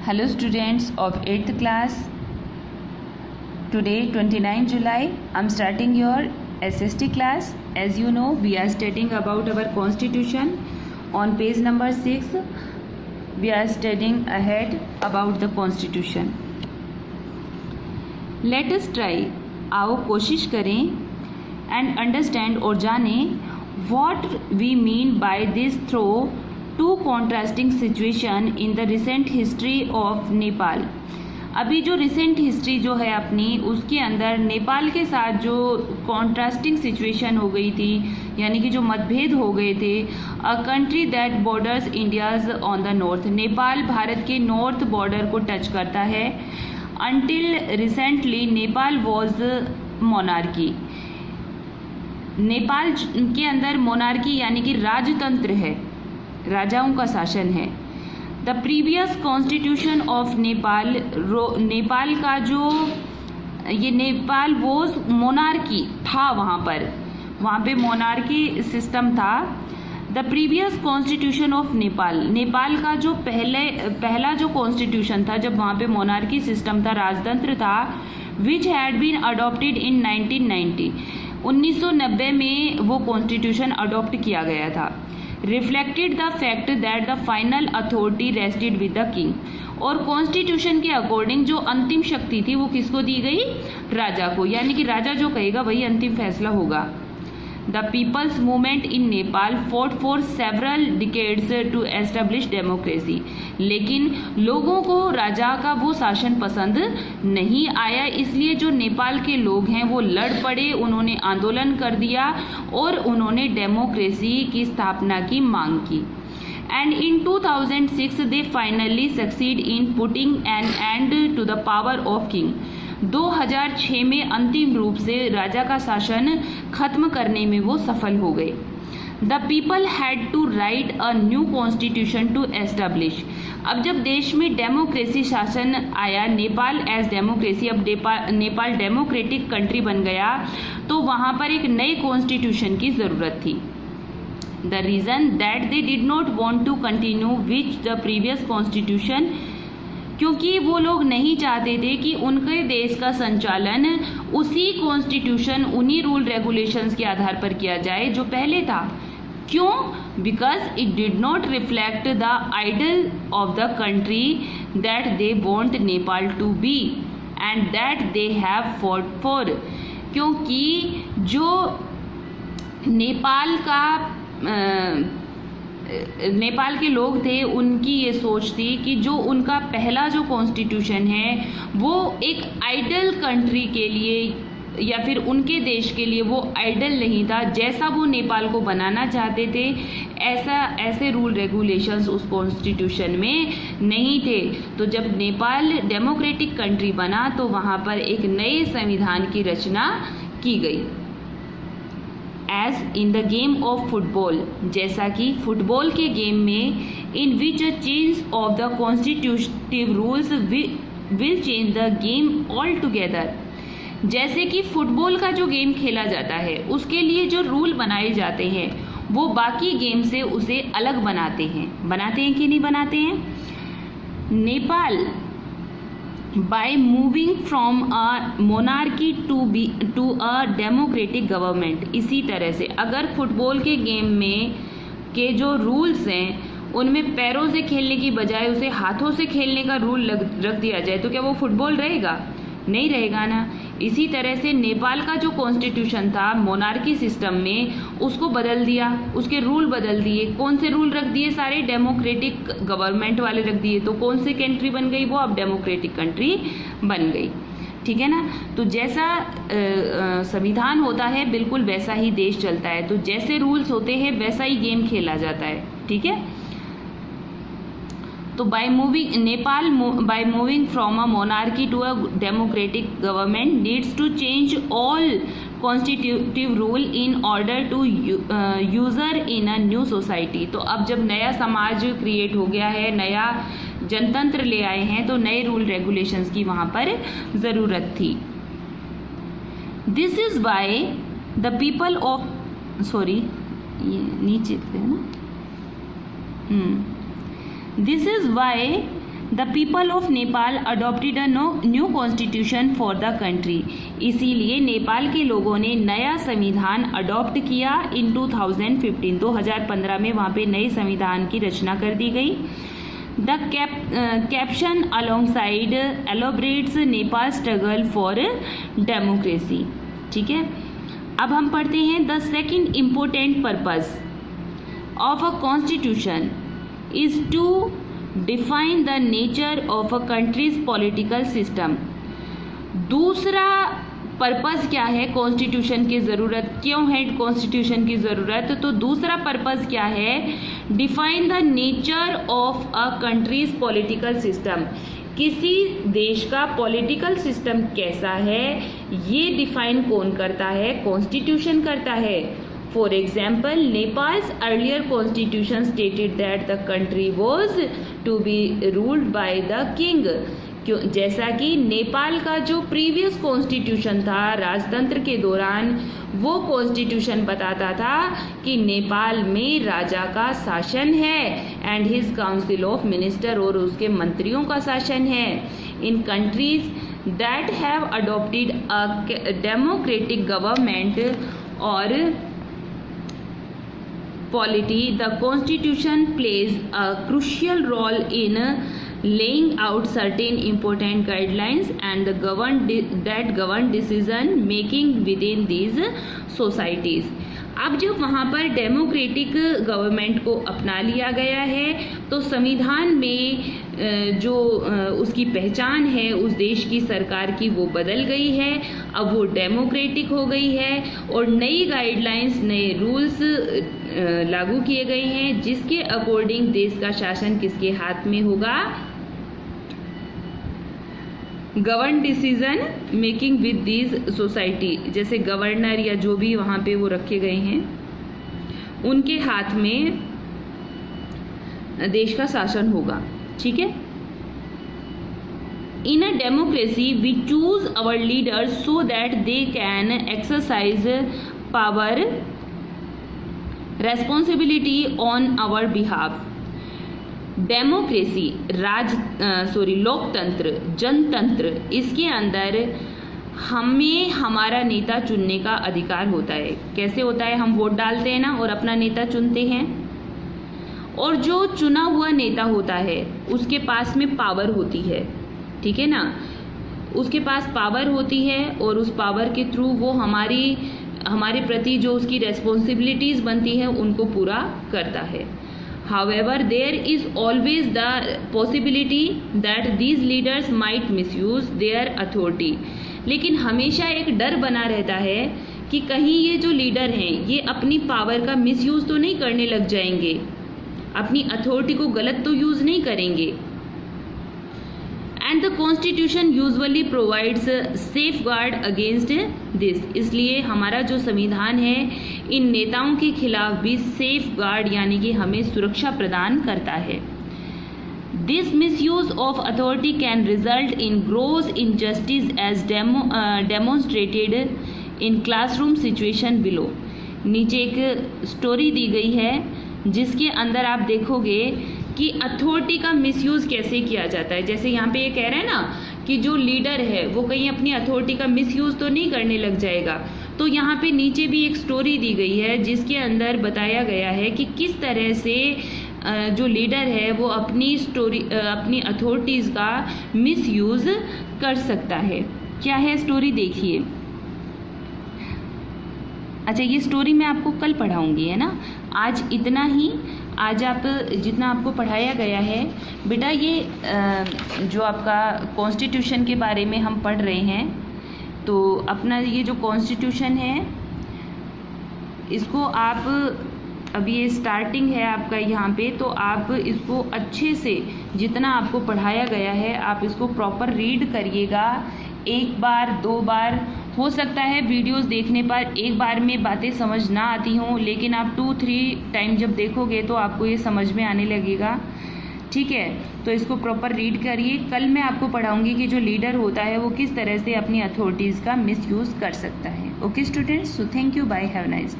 Hello students of 8th class. Today 29 July I'm starting your SST class. As you know, we are studying about our constitution. On page number 6 we are studying ahead about the constitution. Let us try, आओ कोशिश करें and understand और जानें what we mean by this through to contrasting situation in the recent history of Nepal. अभी जो recent history जो है अपनी, उसके अंदर नेपाल के साथ जो कॉन्ट्रास्टिंग सिचुएशन हो गई थी, यानी कि जो मतभेद हो गए थे. A country that borders India's on the north, Nepal Bharat के नॉर्थ बॉर्डर को टच करता है. Until recently Nepal was monarchy. Nepal के अंदर मोनार्की यानी कि राजतंत्र है, राजाओं का शासन है. The previous constitution of Nepal, Nepal का जो ये नेपाल वो मोनार्की था, वहाँ पे मोनार्की सिस्टम था. The previous constitution of Nepal, Nepal का जो पहला जो कॉन्स्टिट्यूशन था जब वहाँ पे मोनार्की सिस्टम था, राजतंत्र था, which had been adopted in 1990. 1990 में वो कॉन्स्टिट्यूशन अडॉप्ट किया गया था. Reflected the fact that the final authority rested with the king. और कॉन्स्टिट्यूशन के अकॉर्डिंग जो अंतिम शक्ति थी वो किसको दी गई? राजा को, यानी कि राजा जो कहेगा वही अंतिम फैसला होगा. The people's movement in Nepal fought for several decades to establish democracy. लेकिन लोगों को राजा का वो शासन पसंद नहीं आया, इसलिए जो नेपाल के लोग हैं वो लड़ पड़े, उन्होंने आंदोलन कर दिया और उन्होंने डेमोक्रेसी की स्थापना की मांग की. And in 2006 they finally succeed in putting an end to the power of king. 2006 में अंतिम रूप से राजा का शासन खत्म करने में वो सफल हो गए. The people had to write a new constitution to establish. अब जब देश में डेमोक्रेसी शासन आया, नेपाल एज डेमोक्रेसी, अब नेपाल डेमोक्रेटिक कंट्री बन गया, तो वहाँ पर एक नए कॉन्स्टिट्यूशन की ज़रूरत थी. The reason that they did not want to continue with the previous constitution, क्योंकि वो लोग नहीं चाहते थे कि उनके देश का संचालन उसी कॉन्स्टिट्यूशन, उन्हीं रूल रेगुलेशंस के आधार पर किया जाए जो पहले था. क्यों? Because it did not reflect the ideal of the country that they want Nepal to be and that they have fought for. क्योंकि जो नेपाल के लोग थे, उनकी ये सोच थी कि जो उनका पहला जो कॉन्स्टिट्यूशन है वो एक आइडल कंट्री के लिए या फिर उनके देश के लिए वो आइडल नहीं था. जैसा वो नेपाल को बनाना चाहते थे ऐसे रूल रेगुलेशंस उस कॉन्स्टिट्यूशन में नहीं थे. तो जब नेपाल डेमोक्रेटिक कंट्री बना तो वहाँ पर एक नए संविधान की रचना की गई. As in the game of football, जैसा कि फुटबॉल के गेम में, in which a change of the constitutive rules will change the game altogether. जैसे कि फुटबॉल का जो गेम खेला जाता है उसके लिए जो रूल बनाए जाते हैं वो बाकी गेम से उसे अलग बनाते हैं कि नहीं बनाते हैं. Nepal by moving from a monarchy to a democratic government. इसी तरह से अगर फुटबॉल के गेम में के जो रूल्स हैं उनमें पैरों से खेलने की बजाय उसे हाथों से खेलने का रूल रख दिया जाए तो क्या वो फुटबॉल रहेगा? नहीं रहेगा ना. इसी तरह से नेपाल का जो कॉन्स्टिट्यूशन था मोनार्की सिस्टम में, उसको बदल दिया, उसके रूल बदल दिए. कौन से रूल रख दिए? सारे डेमोक्रेटिक गवर्नमेंट वाले रख दिए. तो कौन सी कंट्री बन गई? वो अब डेमोक्रेटिक कंट्री बन गई. ठीक है ना. तो जैसा संविधान होता है बिल्कुल वैसा ही देश चलता है. तो जैसे रूल्स होते हैं वैसा ही गेम खेला जाता है. ठीक है. तो Nepal by moving from a monarchy to a democratic government needs to change all constitutive rule in order to user in a new society. तो अब जब नया समाज क्रिएट हो गया है, नया जनतंत्र ले आए हैं, तो नए रूल रेगुलेशंस की वहाँ पर ज़रूरत थी. This is why the people of, sorry ये नीचे थे ना, This is why the people of Nepal adopted a new constitution for the country. इसीलिए नेपाल के लोगों ने नया संविधान अडॉप्ट किया इन 2015। 2015 में वहाँ पे नए संविधान की रचना कर दी गई। The caption alongside elaborates Nepal struggle for democracy. ठीक है, अब हम पढ़ते हैं the second important purpose of a constitution is to define the nature of a country's political system. दूसरा पर्पस क्या है कॉन्स्टिट्यूशन की ज़रूरत, क्यों है कॉन्स्टिट्यूशन की ज़रूरत? तो दूसरा पर्पस क्या है? Define the nature of a country's political system. किसी देश का पॉलिटिकल सिस्टम कैसा है ये डिफाइन कौन करता है? कॉन्स्टिट्यूशन करता है। For example, Nepal's earlier constitution stated that the country was to be ruled by the king. क्यों? जैसा कि नेपाल का जो प्रीवियस कॉन्स्टिट्यूशन था राजतंत्र के दौरान, वो कॉन्स्टिट्यूशन बताता था कि नेपाल में राजा का शासन है and his council of minister, और उसके मंत्रियों का शासन है। In countries that have adopted a democratic government और polity, the constitution plays a crucial role in laying out certain important guidelines and that govern decision making within these societies. अब जब वहाँ पर डेमोक्रेटिक गवर्नमेंट को अपना लिया गया है तो संविधान में जो उसकी पहचान है उस देश की सरकार की वो बदल गई है। अब वो डेमोक्रेटिक हो गई है और नई गाइडलाइंस, नए रूल्स लागू किए गए हैं जिसके अकॉर्डिंग देश का शासन किसके हाथ में होगा? Govern decision making with these society, जैसे गवर्नर या जो भी वहाँ पे वो रखे गए हैं उनके हाथ में देश का शासन होगा। ठीक है, in a democracy we choose our leaders so that they can exercise power responsibility on our behalf. Democracy लोकतंत्र, जनतंत्र, इसके अंदर हमें हमारा नेता चुनने का अधिकार होता है। कैसे होता है? हम वोट डालते हैं ना और अपना नेता चुनते हैं, और जो चुना हुआ नेता होता है उसके पास में पावर होती है। ठीक है ना, उसके पास पावर होती है और उस पावर के थ्रू वो हमारे प्रति जो उसकी रेस्पॉन्सिबिलिटीज़ बनती है उनको पूरा करता है। However, there is always the possibility that these leaders might misuse their authority. लेकिन हमेशा एक डर बना रहता है कि कहीं ये जो लीडर हैं ये अपनी पावर का मिसयूज तो नहीं करने लग जाएंगे, अपनी अथॉरिटी को गलत तो यूज नहीं करेंगे। And the constitution usually provides safe guard against this. इसलिए हमारा जो संविधान है इन नेताओं के खिलाफ भी सेफ गार्ड यानी कि हमें सुरक्षा प्रदान करता है। This misuse of authority can result in gross injustice as demonstrated in classroom situation below. नीचे एक स्टोरी दी गई है जिसके अंदर आप देखोगे कि अथॉरिटी का मिसयूज़ कैसे किया जाता है। जैसे यहाँ पे ये कह रहे हैं ना कि जो लीडर है वो कहीं अपनी अथॉरिटी का मिसयूज़ तो नहीं करने लग जाएगा। तो यहाँ पे नीचे भी एक स्टोरी दी गई है जिसके अंदर बताया गया है कि किस तरह से जो लीडर है वो अपनी अथॉरिटीज़ का मिसयूज़ कर सकता है। क्या है स्टोरी, देखिए। अच्छा, ये स्टोरी मैं आपको कल पढ़ाऊँगी, है ना। आज इतना ही। आज आप जितना आपको पढ़ाया गया है बेटा, ये जो आपका कॉन्स्टिट्यूशन के बारे में हम पढ़ रहे हैं, तो अपना ये जो कॉन्स्टिट्यूशन है इसको आप, अब ये स्टार्टिंग है आपका यहाँ पे, तो आप इसको अच्छे से जितना आपको पढ़ाया गया है आप इसको प्रॉपर रीड करिएगा। एक बार 2 बार, हो सकता है वीडियोस देखने पर एक बार में बातें समझ ना आती हों, लेकिन आप 2-3 टाइम जब देखोगे तो आपको ये समझ में आने लगेगा। ठीक है, तो इसको प्रॉपर रीड करिए। कल मैं आपको पढ़ाऊंगी कि जो लीडर होता है वो किस तरह से अपनी अथॉरिटीज़ का मिसयूज़ कर सकता है। Okay students, so thank you, bye, have nice.